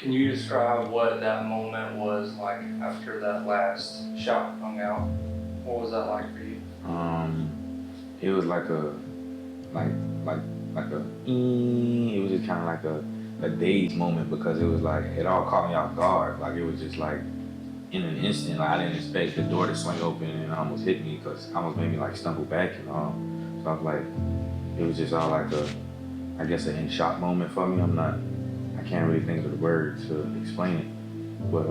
Can you describe what that moment was like after that last shot hung out? What was that like for you? It was like a, like, it was just kind of like a dazed moment because it was like, it all caught me off guard. Like it was just like, in an instant, like I didn't expect the door to swing open and almost hit me because it almost made me like stumble back and all. So I was like, it was just all like I guess an in shock moment for me. I can't really think of the words to explain it. But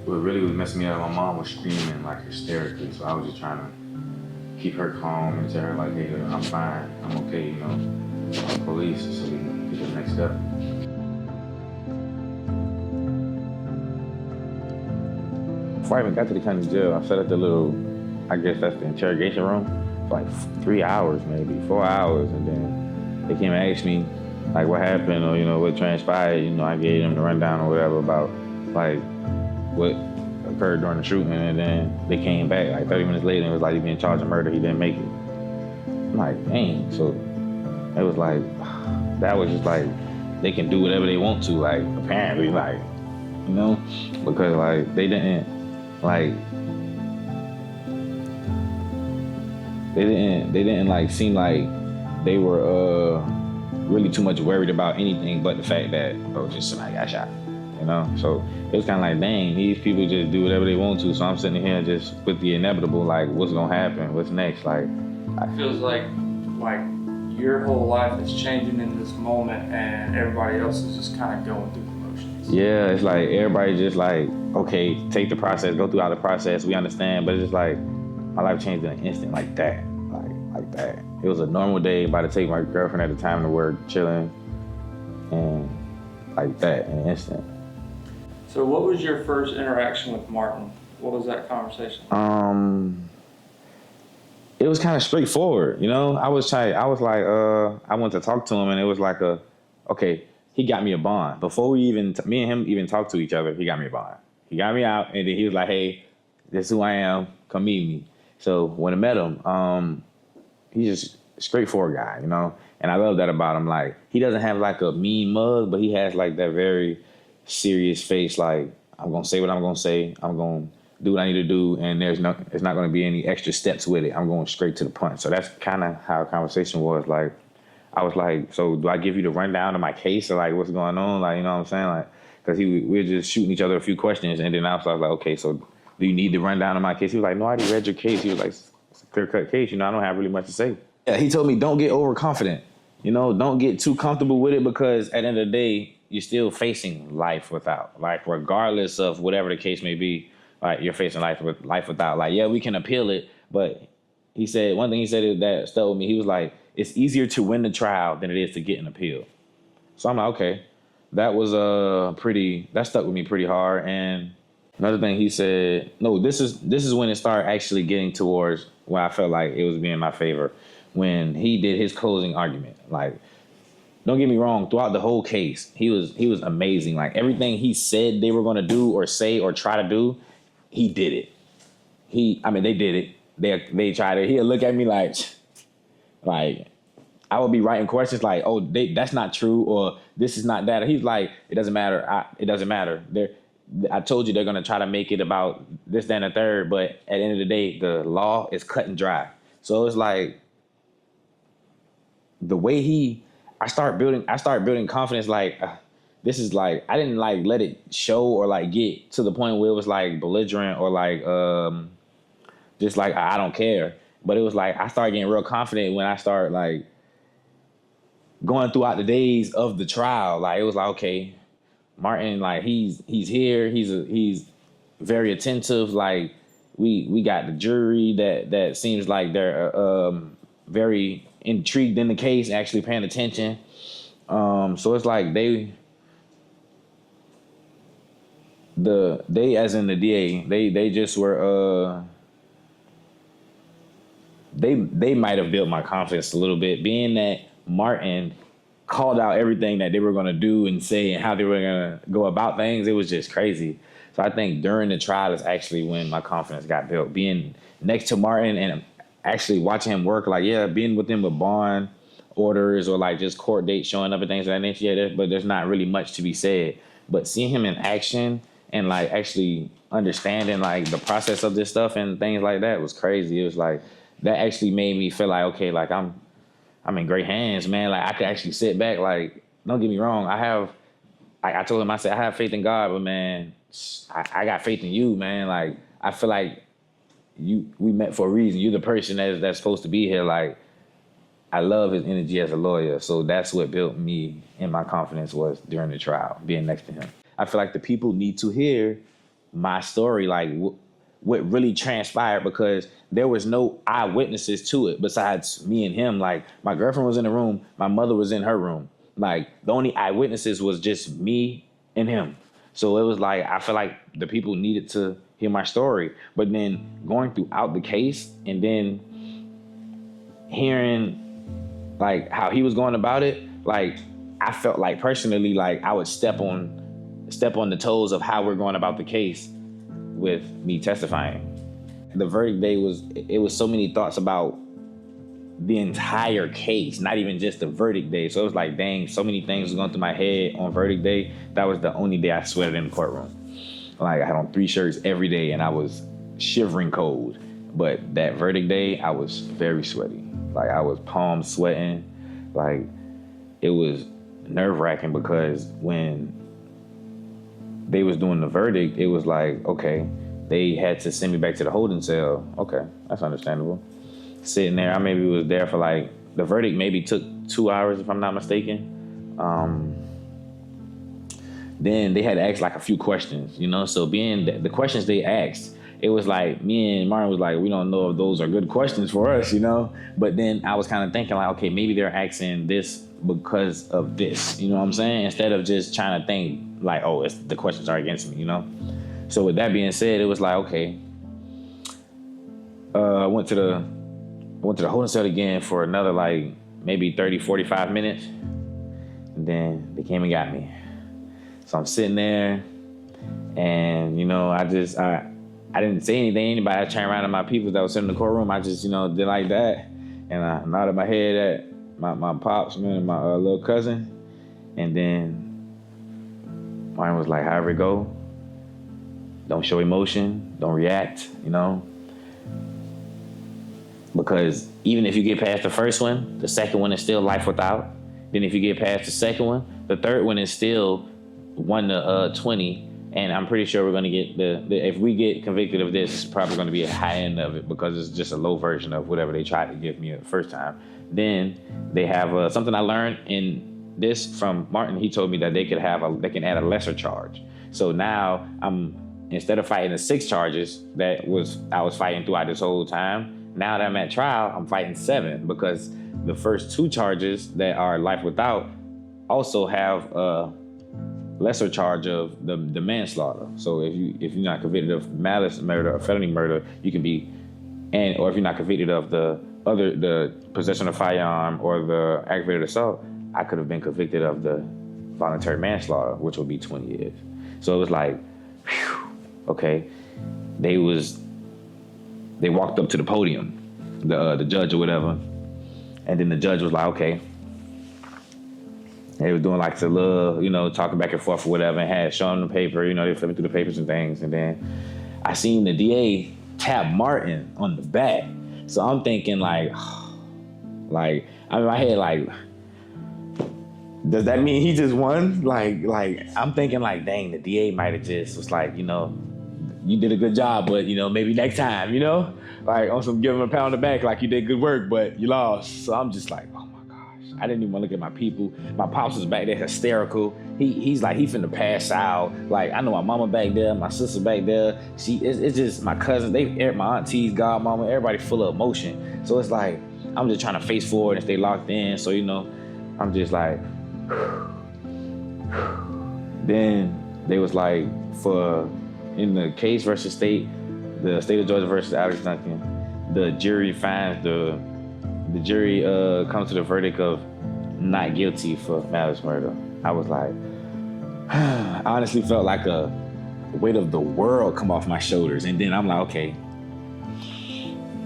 what really was messing me up, my mom was screaming like hysterically. So I was just trying to keep her calm and tell her like, hey, I'm fine, I'm okay, you know, call the police so we can get to the next step. Before I even got to the county jail, I sat at the little, I guess that's the interrogation room, for like 3 hours, maybe 4 hours. And then they came and asked me like what happened or, you know, what transpired. You know, I gave them the rundown or whatever about like what occurred during the shooting. And then they came back like 30 minutes later and it was like, he been charged with murder, he didn't make it. I'm like, dang. So it was like, that was just like, they can do whatever they want to, like apparently, like, you know, because like they didn't like seem like they were really too much worried about anything but the fact that just somebody got shot, you know. So it was kind of like, dang, these people just do whatever they want to. So I'm sitting here just with the inevitable, like what's gonna happen, what's next. Like it feels like your whole life is changing in this moment and everybody else is just kind of going through the motions. Yeah, it's like everybody just like, okay, take the process, go through all the process, we understand, but it's just like my life changed in an instant like that. Like that. It was a normal day, about to take my girlfriend at the time to work, chilling, and like that in an instant. So what was your first interaction with Martin? What was that conversation? It was kind of straightforward, you know. I was like, I wanted to talk to him, and it was like okay, he got me a bond. Before me and him even talked to each other, he got me a bond. He got me out, and then he was like, hey, this is who I am, come meet me. So when I met him, he's just a straightforward guy, you know? And I love that about him. Like, he doesn't have like a mean mug, but he has like that very serious face, like, I'm gonna say what I'm gonna say, I'm gonna do what I need to do, and it's not gonna be any extra steps with it. I'm going straight to the punch. So that's kind of how our conversation was. Like, I was like, so do I give you the rundown of my case or like what's going on? Like, you know what I'm saying? Like, because we were just shooting each other a few questions, and then I was like, okay, so do you need the rundown of my case? He was like, no, I already read your case. He was like, it's a clear-cut case. You know, I don't have really much to say. Yeah, he told me, don't get overconfident. You know, don't get too comfortable with it because at the end of the day, you're still facing life without. Like, regardless of whatever the case may be, like, you're facing life without. Like, yeah, we can appeal it, but he said, one thing he said that stuck with me, he was like, it's easier to win the trial than it is to get an appeal. So I'm like, okay. That was that stuck with me pretty hard. And another thing he said, no, this is when it started actually getting towards where I felt like it was being in my favor. When he did his closing argument. Like, don't get me wrong, throughout the whole case, he was amazing. Like, everything he said they were gonna do or say or try to do, he did it. They did it. They tried it. He'd look at me like I would be writing questions like, oh, that's not true, or this is not that. He's like, it doesn't matter. It doesn't matter. I told you they're gonna try to make it about this, that, and the third, but at the end of the day, the law is cut and dry. So it's like the way I start building confidence. Like, this is like, I didn't like let it show or like get to the point where it was like belligerent or like just like I don't care. But it was like I started getting real confident when I started like going throughout the days of the trial. Like, it was like, okay, Martin, like he's here. He's very attentive. Like we got the jury that seems like they're very intrigued in the case, actually paying attention. So it's like they as in the DA, they just were they might have built my confidence a little bit, being that Martin called out everything that they were gonna do and say and how they were gonna go about things. It was just crazy. So I think during the trial is actually when my confidence got built. Being next to Martin and actually watching him work, like, yeah, being with him with Bond orders or like just court dates showing up and things of that nature. Yeah, but there's not really much to be said. But seeing him in action and like actually understanding like the process of this stuff and things like that was crazy. It was like that actually made me feel like, okay, like I'm in great hands, man. Like I could actually sit back. Like, don't get me wrong, I told him, I said, I have faith in God, but man, I got faith in you, man. Like I feel like we met for a reason. You're the person that's supposed to be here. Like I love his energy as a lawyer. So that's what built me and my confidence was during the trial, being next to him. I feel like the people need to hear my story, like what really transpired, because there was no eyewitnesses to it besides me and him. Like my girlfriend was in the room, my mother was in her room. Like the only eyewitnesses was just me and him. So it was like, I feel like the people needed to hear my story. But then going throughout the case and then hearing like how he was going about it, like I felt like personally, like I would step on the toes of how we're going about the case with me testifying. The verdict day was so many thoughts about the entire case, not even just the verdict day. So it was like, dang, so many things was going through my head on verdict day. That was the only day I sweated in the courtroom. Like I had on 3 shirts every day and I was shivering cold. But that verdict day, I was very sweaty. Like I was palm sweating. Like it was nerve-wracking because when they was doing the verdict, it was like, okay, they had to send me back to the holding cell. Okay, that's understandable. Sitting there, I maybe was there for like, the verdict maybe took 2 hours if I'm not mistaken. Then they had to ask like a few questions, you know? So being the questions they asked, it was like, me and Martin was like, we don't know if those are good questions for us, you know? But then I was kind of thinking like, okay, maybe they're asking this because of this, you know what I'm saying? Instead of just trying to think like, oh, the questions are against me, you know? So with that being said, it was like, okay, I went to the holding cell again for another like maybe 30, 45 minutes. And then they came and got me. So I'm sitting there and, you know, I didn't say anything. Anybody, I turned around to my people that was sitting in the courtroom. I just, you know, did like that. And I nodded my head at my pops, man, and my little cousin. And then Martin was like, however it go, don't show emotion, don't react, you know? Because even if you get past the first one, the second one is still life without. Then if you get past the second one, the third one is still 1 to 20. And I'm pretty sure we're going to get if we get convicted of this, it's probably going to be a high end of it because it's just a low version of whatever they tried to give me the first time. Then they have something I learned in this from Martin. He told me that they can add a lesser charge. So now instead of fighting the 6 charges I was fighting throughout this whole time, now that I'm at trial, I'm fighting 7 because the first 2 charges that are life without also have a lesser charge of the manslaughter. So if you're not convicted of malice murder or felony murder, you can be, or if you're not convicted of the possession of firearm or the aggravated assault, I could have been convicted of the voluntary manslaughter, which would be 20 years. So it was like, whew, okay, they walked up to the podium, the judge or whatever, and then the judge was like, okay. They were doing like the little, you know, talking back and forth or whatever, and had shown them the paper, you know, they flipping through the papers and things. And then I seen the DA tap Martin on the back. So I'm thinking like I'm in my head like, does that mean he just won? Like I'm thinking like, dang, the DA might have just was like, you know, you did a good job, but, you know, maybe next time, you know? Like on some give him a pound on the back, like you did good work, but you lost. So I'm just like, oh my gosh. I didn't even want to look at my people. My pops was back there hysterical. He's like, he finna pass out. Like, I know my mama back there, my sister back there. It's just my cousins, my aunties, godmama, everybody full of emotion. So it's like, I'm just trying to face forward and stay locked in. So, you know, I'm just like, then they was like, in the case versus state, the state of Georgia versus Alex Duncan, the jury finds the jury comes to the verdict of not guilty for malice murder. I was like, I honestly felt like a weight of the world come off my shoulders. And then I'm like, okay,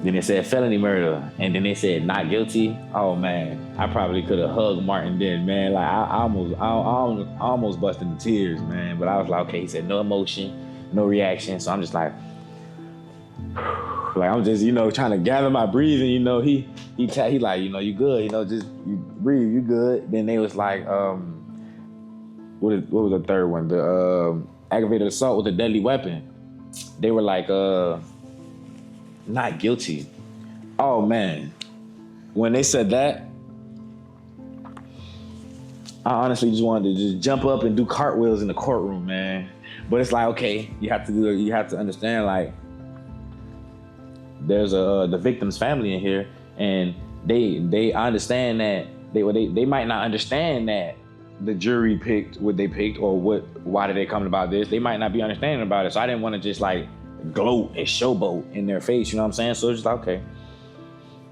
Then it said felony murder, and then they said not guilty. Oh man, I probably could have hugged Martin then, man. Like I almost busted into tears, man. But I was like, okay. He said no emotion, no reaction. So I'm just like I'm just trying to gather my breathing. He like you good. Just you breathe, you good. Then they was like what was the third one? The aggravated assault with a deadly weapon. They were like not guilty. Oh man, when they said that, I honestly just wanted to just jump up and do cartwheels in the courtroom, man. But it's like, okay, you have to understand, like, there's the victim's family in here, and they understand that they might not understand that the jury picked what they picked, or why did they come about this. They might not be understanding about it. So I didn't want to just like gloat and showboat in their face, you know what I'm saying? So it's just like, okay,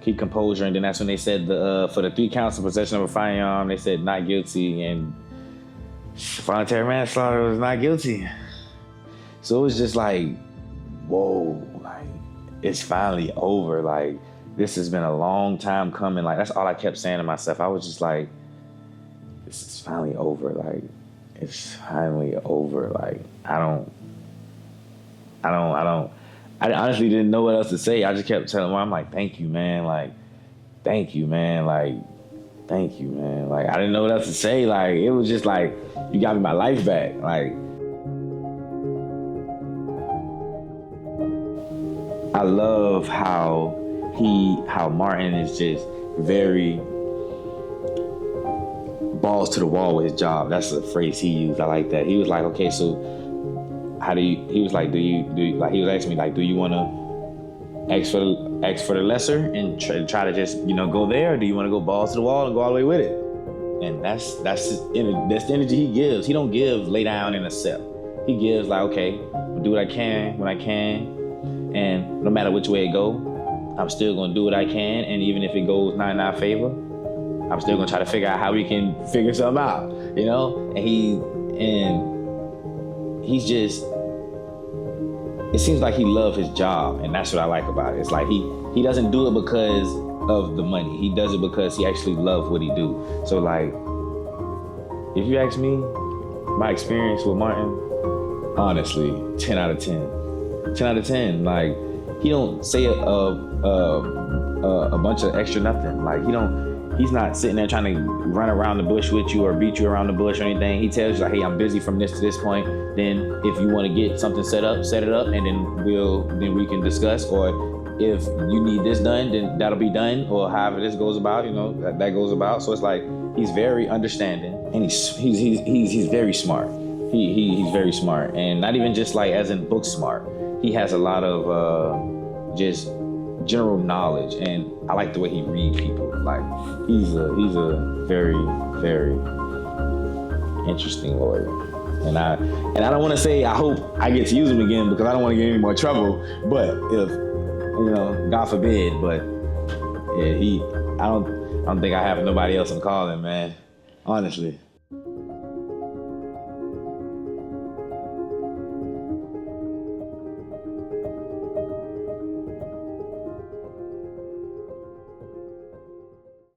keep composure. And then that's when they said for the 3 counts of possession of a firearm, they said not guilty, and voluntary manslaughter was not guilty. So it was just like, whoa, like it's finally over. Like this has been a long time coming. Like that's all I kept saying to myself. I was just like, this is finally over. Like it's finally over. Like I honestly didn't know what else to say. I just kept telling him, I'm like, thank you, man. Like, thank you, man. Like, thank you, man. Like, I didn't know what else to say. Like, it was just like, you got me my life back. Like, I love how Martin is just very balls to the wall with his job. That's the phrase he used. I like that. He was like, okay, so he was like, do you like, he was asking me like, do you want to ask for the lesser and try to just, go there? Or do you want to go balls to the wall and go all the way with it? And that's the energy he gives. He don't give lay down and accept. He gives like, okay, I'll do what I can when I can. And no matter which way it go, I'm still going to do what I can. And even if it goes not in our favor, I'm still going to try to figure out how we can figure something out, And he's just, it seems like he loves his job, and that's what I like about it. It's like he doesn't do it because of the money. He does it because he actually loves what he do. So like, if you ask me, my experience with Martin, honestly, 10 out of 10. 10 out of 10. Like, he don't say a bunch of extra nothing. Like, he's not sitting there trying to run around the bush with you or beat you around the bush or anything. He tells you like, hey, I'm busy from this to this point. Then if you want to get something set it up, and then we can discuss. Or if you need this done, then that'll be done. Or however this goes about, that goes about. So it's like, he's very understanding, and he's very smart. He's very smart, and not even just like as in book smart. He has a lot of just general knowledge, and I like the way he reads people. Like he's a very, very interesting lawyer, and I don't want to say I hope I get to use him again because I don't want to get in any more trouble. But if God forbid, but yeah, I don't think I have nobody else to call him, man. Honestly.